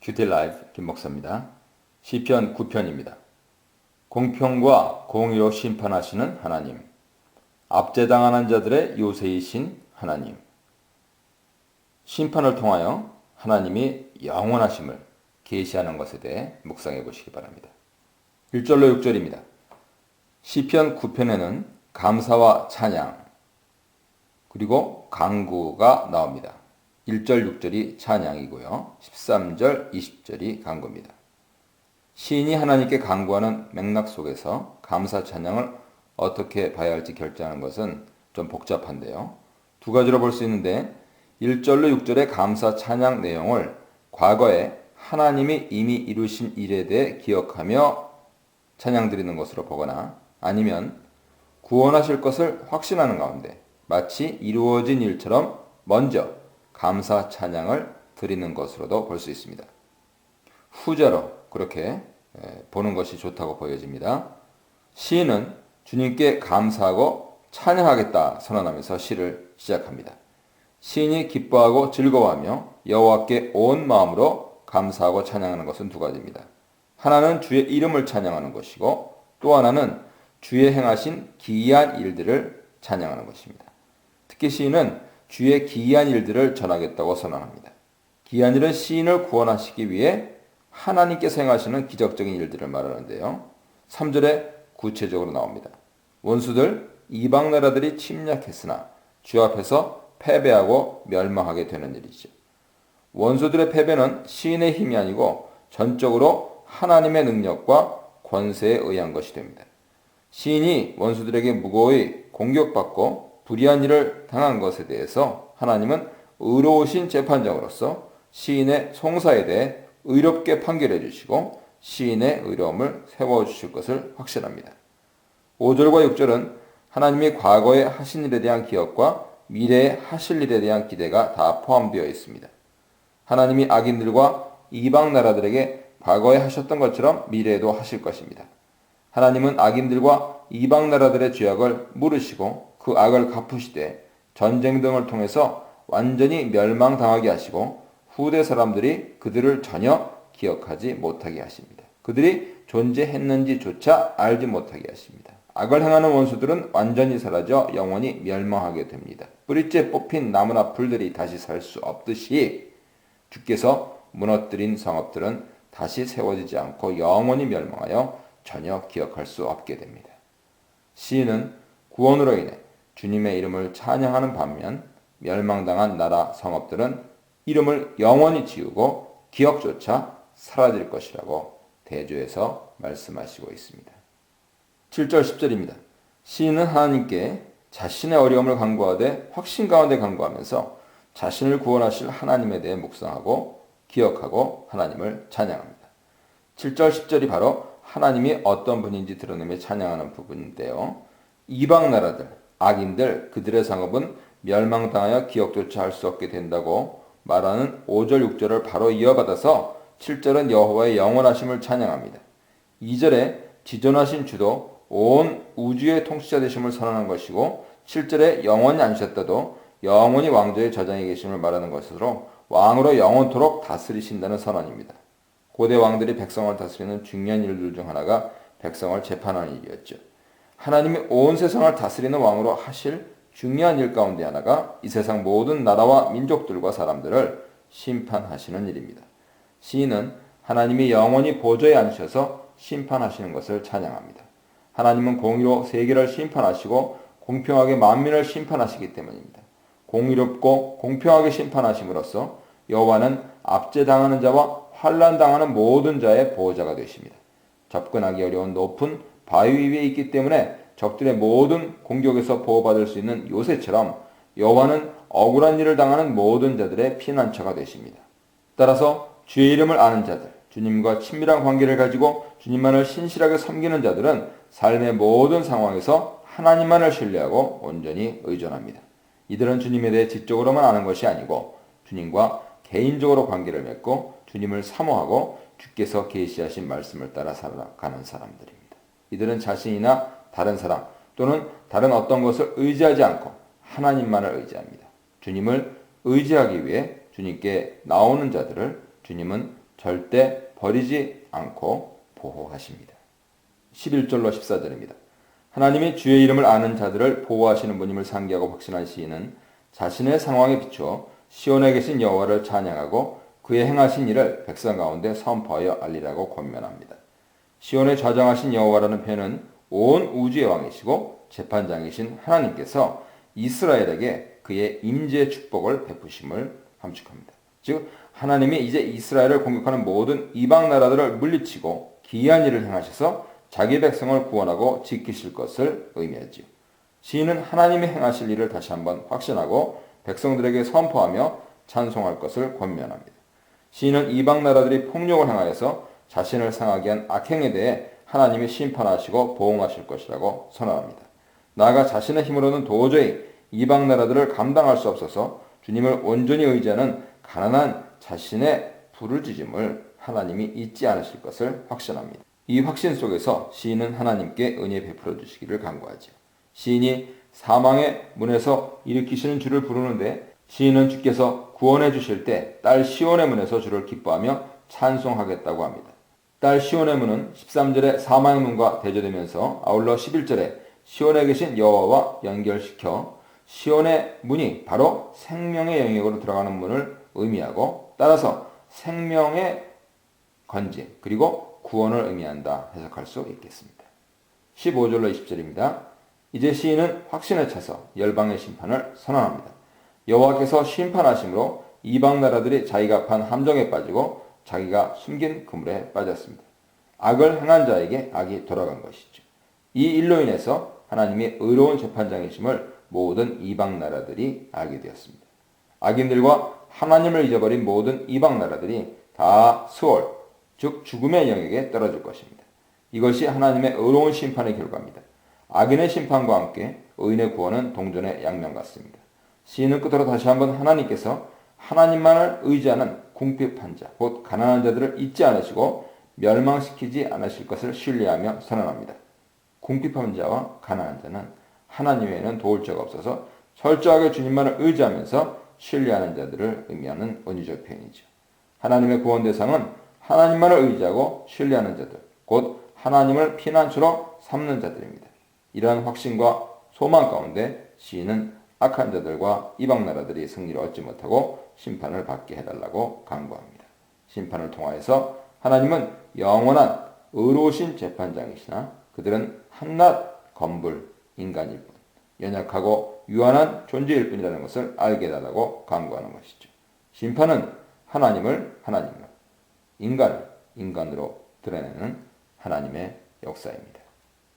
큐티 라이프 김 목사입니다. 시편 9편입니다. 공평과 공의로 심판하시는 하나님, 압제당하는 자들의 요새이신 하나님, 심판을 통하여 하나님이 영원하심을 계시하는 것에 대해 묵상해 보시기 바랍니다. 1절로 6절입니다. 시편 9편에는 감사와 찬양 그리고 간구가 나옵니다. 1절, 6절이 찬양이고요. 13절, 20절이 간구입니다. 시인이 하나님께 간구하는 맥락 속에서 감사 찬양을 어떻게 봐야 할지 결정하는 것은 좀 복잡한데요. 두 가지로 볼 수 있는데 1절로 6절의 감사 찬양 내용을 과거에 하나님이 이미 이루신 일에 대해 기억하며 찬양 드리는 것으로 보거나 아니면 구원하실 것을 확신하는 가운데 마치 이루어진 일처럼 먼저 감사 찬양을 드리는 것으로도 볼 수 있습니다. 후자로 그렇게 보는 것이 좋다고 보여집니다. 시인은 주님께 감사하고 찬양하겠다 선언하면서 시를 시작합니다. 시인이 기뻐하고 즐거워하며 여호와께 온 마음으로 감사하고 찬양하는 것은 두 가지입니다. 하나는 주의 이름을 찬양하는 것이고 또 하나는 주의 행하신 기이한 일들을 찬양하는 것입니다. 특히 시인은 주의 기이한 일들을 전하겠다고 선언합니다. 기이한 일은 시인을 구원하시기 위해 하나님께서 행하시는 기적적인 일들을 말하는데요. 3절에 구체적으로 나옵니다. 원수들 이방 나라들이 침략했으나 주 앞에서 패배하고 멸망하게 되는 일이죠. 원수들의 패배는 시인의 힘이 아니고 전적으로 하나님의 능력과 권세에 의한 것이 됩니다. 시인이 원수들에게 무고히 공격받고 불의한 일을 당한 것에 대해서 하나님은 의로우신 재판장으로서 시인의 송사에 대해 의롭게 판결해 주시고 시인의 의로움을 세워주실 것을 확신합니다. 5절과 6절은 하나님이 과거에 하신 일에 대한 기억과 미래에 하실 일에 대한 기대가 다 포함되어 있습니다. 하나님이 악인들과 이방 나라들에게 과거에 하셨던 것처럼 미래에도 하실 것입니다. 하나님은 악인들과 이방 나라들의 죄악을 물으시고 그 악을 갚으시되 전쟁 등을 통해서 완전히 멸망당하게 하시고 후대 사람들이 그들을 전혀 기억하지 못하게 하십니다. 그들이 존재했는지조차 알지 못하게 하십니다. 악을 행하는 원수들은 완전히 사라져 영원히 멸망하게 됩니다. 뿌리째 뽑힌 나무나 풀들이 다시 살 수 없듯이 주께서 무너뜨린 성읍들은 다시 세워지지 않고 영원히 멸망하여 전혀 기억할 수 없게 됩니다. 시인은 구원으로 인해 주님의 이름을 찬양하는 반면 멸망당한 나라 성읍들은 이름을 영원히 지우고 기억조차 사라질 것이라고 대조해서 말씀하시고 있습니다. 7절 10절입니다. 시인은 하나님께 자신의 어려움을 간구하되 확신 가운데 간구하면서 자신을 구원하실 하나님에 대해 묵상하고 기억하고 하나님을 찬양합니다. 7절 10절이 바로 하나님이 어떤 분인지 드러내며 찬양하는 부분인데요. 이방 나라들, 악인들, 그들의 상업은 멸망당하여 기억조차 할 수 없게 된다고 말하는 5절, 6절을 바로 이어받아서 7절은 여호와의 영원하심을 찬양합니다. 2절에 지존하신 주도 온 우주의 통치자 되심을 선언한 것이고 7절에 영원히 앉으셨다도 영원히 왕조의 저장에 계심을 말하는 것으로 왕으로 영원토록 다스리신다는 선언입니다. 고대 왕들이 백성을 다스리는 중요한 일들 중 하나가 백성을 재판하는 일이었죠. 하나님이 온 세상을 다스리는 왕으로 하실 중요한 일 가운데 하나가 이 세상 모든 나라와 민족들과 사람들을 심판하시는 일입니다. 시인은 하나님이 영원히 보좌에 앉으셔서 심판하시는 것을 찬양합니다. 하나님은 공의로 세계를 심판하시고 공평하게 만민을 심판하시기 때문입니다. 공의롭고 공평하게 심판하심으로써 여호와는 압제당하는 자와 환난당하는 모든 자의 보호자가 되십니다. 접근하기 어려운 높은 바위 위에 있기 때문에 적들의 모든 공격에서 보호받을 수 있는 요새처럼 여호와는 억울한 일을 당하는 모든 자들의 피난처가 되십니다. 따라서 주의 이름을 아는 자들, 주님과 친밀한 관계를 가지고 주님만을 신실하게 섬기는 자들은 삶의 모든 상황에서 하나님만을 신뢰하고 온전히 의존합니다. 이들은 주님에 대해 지적으로만 아는 것이 아니고 주님과 개인적으로 관계를 맺고 주님을 사모하고 주께서 계시하신 말씀을 따라 살아가는 사람들입니다. 이들은 자신이나 다른 사람 또는 다른 어떤 것을 의지하지 않고 하나님만을 의지합니다. 주님을 의지하기 위해 주님께 나오는 자들을 주님은 절대 버리지 않고 보호하십니다. 11절로 14절입니다. 하나님이 주의 이름을 아는 자들을 보호하시는 분임을 상기하고 확신한 시인은 자신의 상황에 비추어 시온에 계신 여호와를 찬양하고 그의 행하신 일을 백성 가운데 선포하여 알리라고 권면합니다. 시온에 좌정하신 여호와라는 표현은 온 우주의 왕이시고 재판장이신 하나님께서 이스라엘에게 그의 임재의 축복을 베푸심을 함축합니다. 즉 하나님이 이제 이스라엘을 공격하는 모든 이방 나라들을 물리치고 기이한 일을 행하셔서 자기 백성을 구원하고 지키실 것을 의미하지요. 시인은 하나님이 행하실 일을 다시 한번 확신하고 백성들에게 선포하며 찬송할 것을 권면합니다. 시인은 이방 나라들이 폭력을 행하여서 자신을 상하게 한 악행에 대해 하나님이 심판하시고 보응하실 것이라고 선언합니다. 나아가 자신의 힘으로는 도저히 이방 나라들을 감당할 수 없어서 주님을 온전히 의지하는 가난한 자신의 부르짖음을 하나님이 잊지 않으실 것을 확신합니다. 이 확신 속에서 시인은 하나님께 은혜 베풀어 주시기를 간구하죠. 시인이 사망의 문에서 일으키시는 주를 부르는데 시인은 주께서 구원해 주실 때 딸 시온의 문에서 주를 기뻐하며 찬송하겠다고 합니다. 딸 시온의 문은 13절에 사망의 문과 대조되면서 아울러 11절에 시온에 계신 여호와와 연결시켜 시온의 문이 바로 생명의 영역으로 들어가는 문을 의미하고 따라서 생명의 건진 그리고 구원을 의미한다 해석할 수 있겠습니다. 15절로 20절입니다. 이제 시인은 확신에 차서 열방의 심판을 선언합니다. 여호와께서 심판하심으로 이방 나라들이 자기가 판 함정에 빠지고 자기가 숨긴 그물에 빠졌습니다. 악을 행한 자에게 악이 돌아간 것이죠. 이 일로 인해서 하나님이 의로운 재판장이심을 모든 이방 나라들이 알게 되었습니다. 악인들과 하나님을 잊어버린 모든 이방 나라들이 다 스올, 즉 죽음의 영역에 떨어질 것입니다. 이것이 하나님의 의로운 심판의 결과입니다. 악인의 심판과 함께 의인의 구원은 동전의 양면 같습니다. 시인은 끝으로 다시 한번 하나님께서 하나님만을 의지하는 궁핍한 자, 곧 가난한 자들을 잊지 않으시고 멸망시키지 않으실 것을 신뢰하며 선언합니다. 궁핍한 자와 가난한 자는 하나님 외에는 도울 자가 없어서 철저하게 주님만을 의지하면서 신뢰하는 자들을 의미하는 은유적 표현이죠. 하나님의 구원 대상은 하나님만을 의지하고 신뢰하는 자들, 곧 하나님을 피난처로 삼는 자들입니다. 이러한 확신과 소망 가운데 시인은 악한 자들과 이방 나라들이 승리를 얻지 못하고 심판을 받게 해달라고 간구합니다. 심판을 통하여서 하나님은 영원한 의로우신 재판장이시나 그들은 한낱 검불 인간일 뿐, 연약하고 유한한 존재일 뿐이라는 것을 알게 해달라고 간구하는 것이죠. 심판은 하나님을 하나님으로, 인간을 인간으로 드러내는 하나님의 역사입니다.